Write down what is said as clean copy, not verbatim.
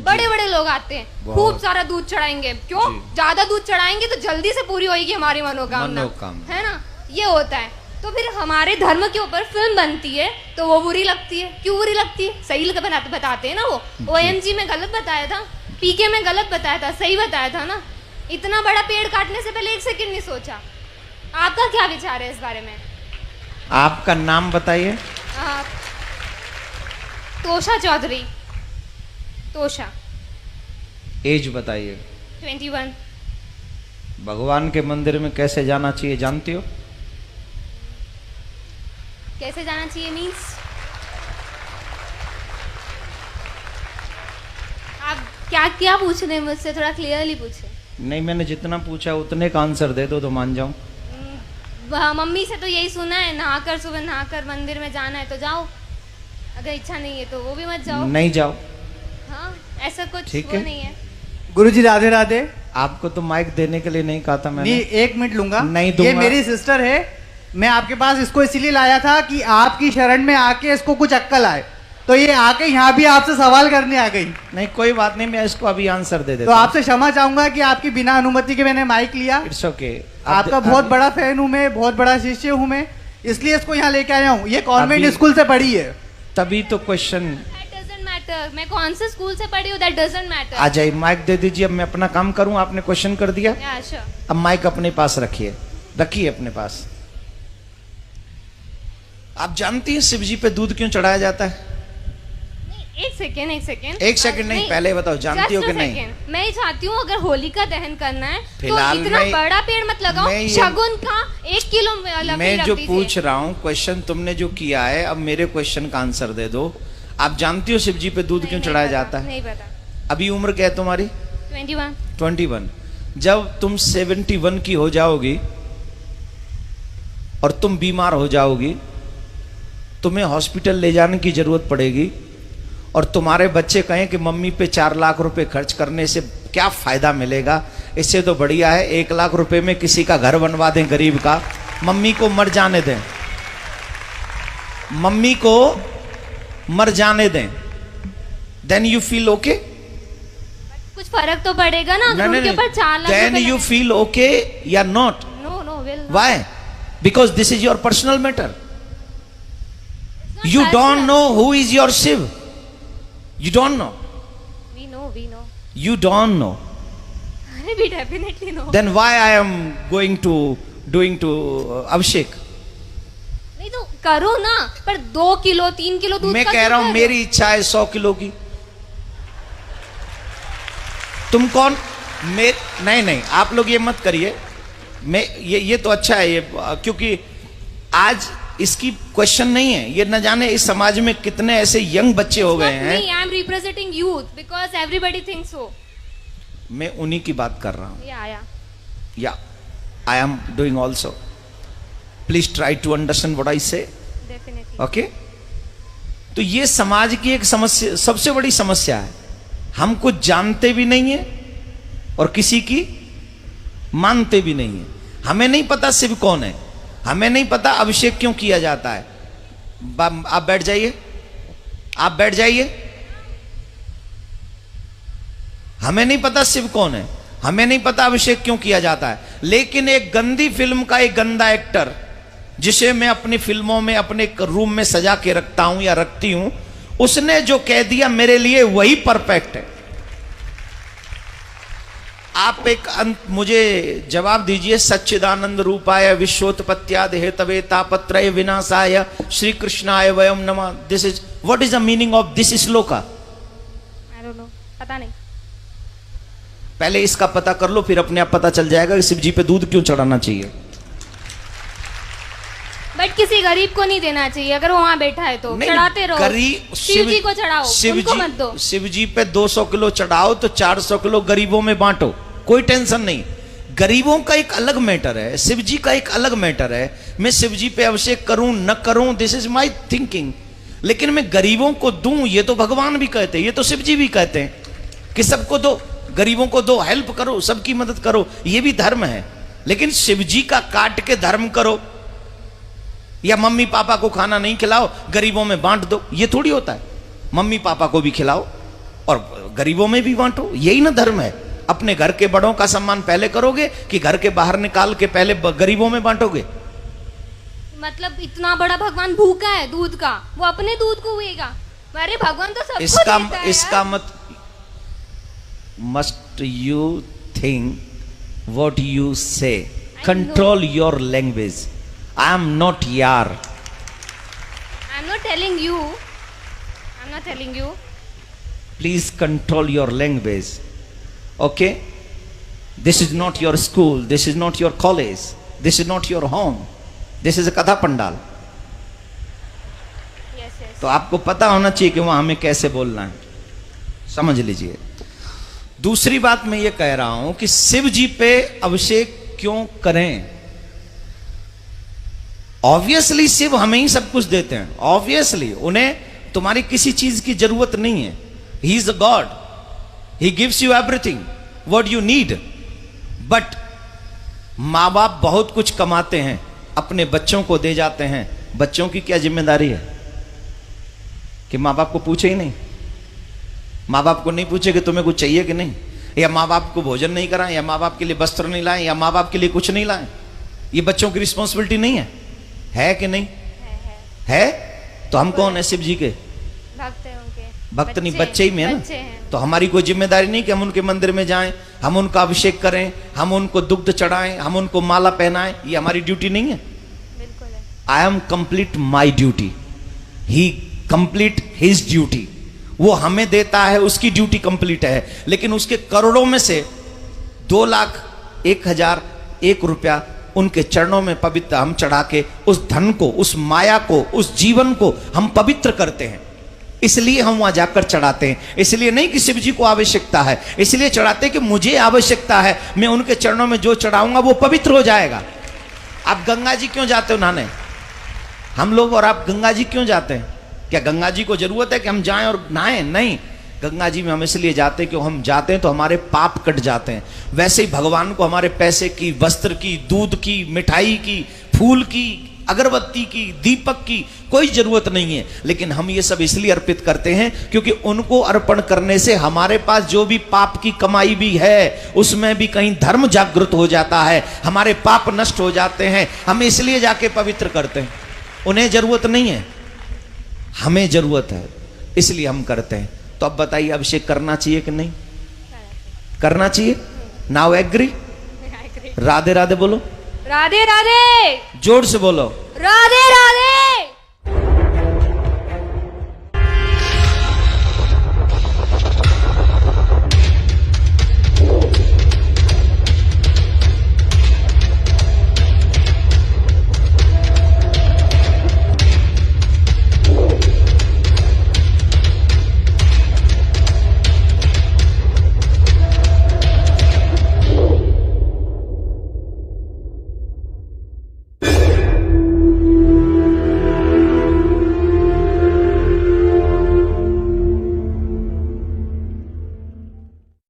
बड़े बड़े लोग आते हैं, खूब सारा दूध चढ़ाएंगे। क्यों? ज्यादा दूध चढ़ाएंगे तो जल्दी से पूरी होगी हमारी मनोकामना, है ना? ये होता है। तो फिर हमारे धर्म के ऊपर फिल्म बनती है तो वो बुरी लगती है। क्यों बुरी लगती है? सही बताते हैं ना। वो OMG में गलत बताया था, PK में गलत बताया था, सही बताया था ना। इतना बड़ा पेड़ काटने से पहले 1 सेकंड नहीं सोचा। आपका क्या विचार है इस बारे में? आपका नाम बताइए। तोषा चौधरी। तोषा। एज बताइए। 21। भगवान के मंदिर में कैसे जाना चाहिए जानती हो? कैसे जाना चाहिए मीन्स? आप क्या क्या पूछ रहे हैं मुझसे? थोड़ा क्लियरली पूछे। नहीं, मैंने जितना पूछा उतने का आंसर दे दो तो मान जाऊं। मम्मी से तो यही सुना है, नहाकर सुबह नहाकर मंदिर में जाना है तो जाओ, अगर इच्छा नहीं है तो वो भी मत जाओ। नहीं जाओ। हाँ, ऐसा कुछ ठीक वो है। नहीं है। गुरुजी राधे राधे। आपको तो माइक देने के लिए नहीं कहा था मैंने। नहीं, 1 मिनट लूंगा। नहीं दूंगा। ये मेरी सिस्टर है। मैं आपके पास इसको इसीलिए लाया था कि आपकी शरण में आके इसको कुछ अक्कल आए, तो ये आके यहाँ भी आपसे सवाल करने आ गई। नहीं, कोई बात नहीं, मैं इसको अभी आंसर दे तो देता हूं। आपसे क्षमा चाहूंगा कि आपकी बिना अनुमति के मैंने माइक लिया। It's okay. आपका बहुत बड़ा फैन हूँ मैं, बहुत बड़ा शिष्य हूँ मैं, इसलिए इसको यहाँ लेके आया हूँ। ये कॉन्वेंट स्कूल से पढ़ी है। तभी तो क्वेश्चन। That doesn't matter। मैं कौन से स्कूल से पढ़ी हूँ, that doesn't matter। आ जाइए, माइक दे दीजिए। अब मैं अपना काम करूं, आपने क्वेश्चन कर दिया। Yeah, sure। अब माइक अपने पास रखिए, रखिए अपने पास। आप जानती हैं शिव जी पे दूध क्यों चढ़ाया जाता है? नहीं, 1 सेकेंड 1 सेकेंड। 1 सेकंड नहीं, पहले बताओ जानती हो कि नहीं? मैं चाहती हूँ अगर होलिका दहन करना है तो फिलहाल इतना मैं- बड़ा पेड़ मत लगाओ। मैं ये- शगुन का 1 किलो लकड़ी मैं रख जो दीजिए। पूछ रहा हूँ क्वेश्चन तुमने जो किया है, अब मेरे क्वेश्चन का आंसर दे दो। आप जानती हो शिव जी पे दूध क्यों नहीं चढ़ाया पता, जाता है? नहीं पता। अभी उम्र क्या है तुम्हारी? 21। 21। जब तुम 71 की हो जाओगी और तुम बीमार हो जाओगी, तुम्हें हॉस्पिटल ले जाने की जरूरत पड़ेगी और तुम्हारे बच्चे कहें कि मम्मी पे 4 लाख रुपए खर्च करने से क्या फायदा मिलेगा, इससे तो बढ़िया है 1 लाख रुपए में किसी का घर बनवा दें गरीब का, मम्मी को मर जाने दें, मम्मी को मर जाने दें। Then you feel okay? कुछ फर्क तो पड़ेगा ना अगर उनके ऊपर 4 lakh then you feel okay या not? No no will. Why? Because this is your personal matter. You don't know who is your Shiv. You don't know. We know. You don't know. We definitely know। Then why I am going to doing to Abhishek? नहीं तो करो ना, पर 2 kilo 3 kilo दूध मैं का कह क्यों रहा हूं कर मेरी इच्छा है 100 किलो की। तुम कौन? नहीं, आप लोग ये मत करिए। मैं ये तो अच्छा है ये, क्योंकि आज इसकी क्वेश्चन नहीं है। ये न जाने इस समाज में कितने ऐसे यंग बच्चे हो गए हैं। नहीं, I am representing youth because everybody thinks so। मैं उन्हीं की बात कर रहा हूं। या I am doing also. Please try to understand what I say. Definitely. Okay? तो ये समाज की एक समस्या, सबसे बड़ी समस्या है। हम कुछ जानते भी नहीं है और किसी की मानते भी नहीं है। हमें नहीं पता शिव कौन है, हमें नहीं पता अभिषेक क्यों किया जाता है। आप बैठ जाइए, आप बैठ जाइए। हमें नहीं पता शिव कौन है, हमें नहीं पता अभिषेक क्यों किया जाता है। लेकिन एक गंदी फिल्म का एक गंदा एक्टर, जिसे मैं अपनी फिल्मों में अपने रूम में सजा के रखता हूं या रखती हूं, उसने जो कह दिया मेरे लिए वही परफेक्ट है। आप एक मुझे जवाब दीजिए। सच्चिदानंद रूपाय विश्वोत्पत्त्यादि हेतवे तापत्रय विनाशाय श्री कृष्णाय वयम नमः। This is what is the meaning of this shloka? I don't know, पता नहीं। पहले इसका पता कर लो, फिर अपने आप पता चल जाएगा कि शिव जी पे दूध क्यों चढ़ाना चाहिए। बट किसी गरीब को नहीं देना चाहिए, अगर वो वहां बैठा है तो चढ़ाते रहो। शिव जी को चढ़ाओ, उनको मत दो। शिव जी पे 200 किलो चढ़ाओ तो 400 किलो गरीबों में बांटो, कोई टेंशन नहीं। गरीबों का एक अलग मैटर है, शिव जी का एक अलग मैटर है। मैं शिव जी पे अभिषेक करूं न करूं, दिस इज माई थिंकिंग। लेकिन मैं गरीबों को दूं, ये तो भगवान भी कहते हैं, ये तो शिव जी भी कहते हैं कि सबको दो, गरीबों को दो, हेल्प करो, सबकी मदद करो, ये भी धर्म है। लेकिन शिव जी का काट के धर्म करो या मम्मी पापा को खाना नहीं खिलाओ, गरीबों में बांट दो, ये थोड़ी होता है। मम्मी पापा को भी खिलाओ और गरीबों में भी बांटो, यही ना धर्म है। अपने घर के बड़ों का सम्मान पहले करोगे कि घर के बाहर निकाल के पहले गरीबों में बांटोगे? मतलब इतना बड़ा भगवान भूखा है दूध का, वो अपने दूध को हुएगा? अरे भगवान तो सबको देता है इसका मत must you think what you say, control your language. I am not यार, I am not telling you, I am not telling you. Please control your language, okay? This is not your school, this is not your college, this is not your home, this is a कथा पंडाल। तो आपको पता होना चाहिए कि वहां हमें कैसे बोलना है, समझ लीजिए। दूसरी बात मैं ये कह रहा हूं कि शिव जी पे अभिषेक क्यों करें? ऑब्वियसली शिव हमें ही सब कुछ देते हैं, ऑब्वियसली उन्हें तुम्हारी किसी चीज की जरूरत नहीं है। He is a God, he gives you everything what you need. But मां बाप बहुत कुछ कमाते हैं, अपने बच्चों को दे जाते हैं। बच्चों की क्या जिम्मेदारी है कि माँ बाप को पूछे ही नहीं? माँ बाप को नहीं पूछे कि तुम्हें कुछ चाहिए कि नहीं, या माँ बाप को भोजन नहीं कराएं, या माँ बाप के लिए वस्त्र नहीं लाएं, या माँ बाप के लिए कुछ नहीं लाएं? ये बच्चों की रिस्पॉन्सिबिलिटी नहीं है कि नहीं? है। तो हम कौन है? शिव जी के भक्त हैं उनके। भक्त नहीं, बच्चे ही में है ना। तो हमारी कोई जिम्मेदारी नहीं कि हम उनके मंदिर में जाएं, हम उनका अभिषेक करें, हम उनको दुग्ध चढ़ाएं, हम उनको माला पहनाएं? ये हमारी ड्यूटी नहीं है? बिल्कुल है। I am complete my duty, he complete his duty. वो हमें देता है, उसकी ड्यूटी कंप्लीट है। लेकिन उसके करोड़ों में से 2,01,001 रुपया उनके चरणों में पवित्र हम चढ़ा के उस धन को, उस माया को, उस जीवन को हम पवित्र करते हैं। इसलिए हम वहां जाकर चढ़ाते हैं। इसलिए नहीं कि शिव जी को आवश्यकता है, इसलिए चढ़ाते कि मुझे आवश्यकता है, मैं उनके चरणों में जो चढ़ाऊंगा वो पवित्र हो जाएगा। आप गंगा जी क्यों जाते हो नहाने? हम लोग और आप गंगा जी क्यों जाते हैं? क्या गंगा जी को जरूरत है कि हम जाएं और नहाएं? नहीं, गंगा जी में हम इसलिए जाते हैं कि हम जाते हैं तो हमारे पाप कट जाते हैं। वैसे ही भगवान को हमारे पैसे की, वस्त्र की, दूध की, मिठाई की, फूल की, अगरबत्ती की, दीपक की कोई जरूरत नहीं है। लेकिन हम ये सब इसलिए अर्पित करते हैं क्योंकि उनको अर्पण करने से हमारे पास जो भी पाप की कमाई भी है उसमें भी कहीं धर्म जागृत हो जाता है, हमारे पाप नष्ट हो जाते हैं। हम इसलिए जाके पवित्र करते हैं। उन्हें जरूरत नहीं है, हमें जरूरत है, इसलिए हम करते हैं। तो अब बताइए, अभिषेक करना चाहिए कि नहीं करना चाहिए? Now agree? राधे राधे बोलो, राधे राधे, जोर से बोलो, राधे राधे।